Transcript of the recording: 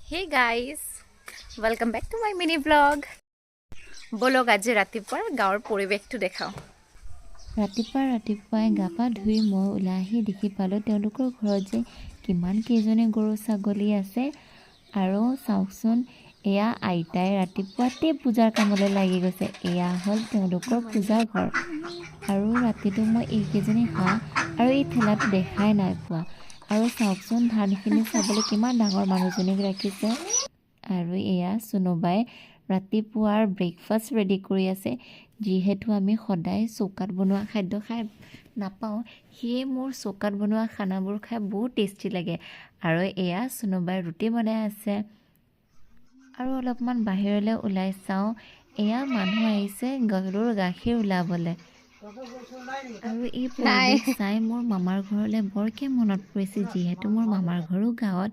Hey guys, welcome back to my mini vlog. বলক আজি ৰাতিপুৱাৰ গাঁৱৰ পৰিৱেশটো দেখাও। ৰাতিপুৱাই গা পা ধুই মই ওলাই আহি দেখি পালোঁ তেওঁলোকৰ ঘৰত যে কিমান কেইজনী গৰু ছাগলী আছে। আৰু চাওকচোন, এয়া আইতাই ৰাতিপুৱাতে পূজাৰ কামলৈ লাগি গৈছে। এয়া হ'ল তেওঁলোকৰ পূজাৰ ঘৰ। আৰু ৰাতিটো মই এইকেইজনী হাঁহ আৰু এই ঠেলাটো দেখাই নাই পোৱা। আৰু চাওকচোন, ধানখিনি চাবলৈ কিমান ডাঙৰ মানুহজনীক ৰাখিছে। আৰু এয়া চুনুবাই ৰাতিপুৱাৰ ব্ৰেকফাষ্ট ৰেডি কৰি আছে। যিহেতু আমি সদায় চৌকাত বনোৱা খাদ্য খাই নাপাওঁ, সেয়ে মোৰ চৌকাত বনোৱা খানাবোৰ খাই বহুত টেষ্টি লাগে। আৰু এয়া চুনুবাই ৰুটি বনাই আছে। আৰু অলপমান বাহিৰলৈ ওলাই চাওঁ, এয়া মানুহ আহিছে গৰুৰ গাখীৰ ওলাবলৈ। আৰু এই পৰিৱেশ চাই মোৰ মামাৰ ঘৰলৈ বৰকৈ মনত পৰিছে, যিহেতু মোৰ মামাৰ ঘৰো গাঁৱত।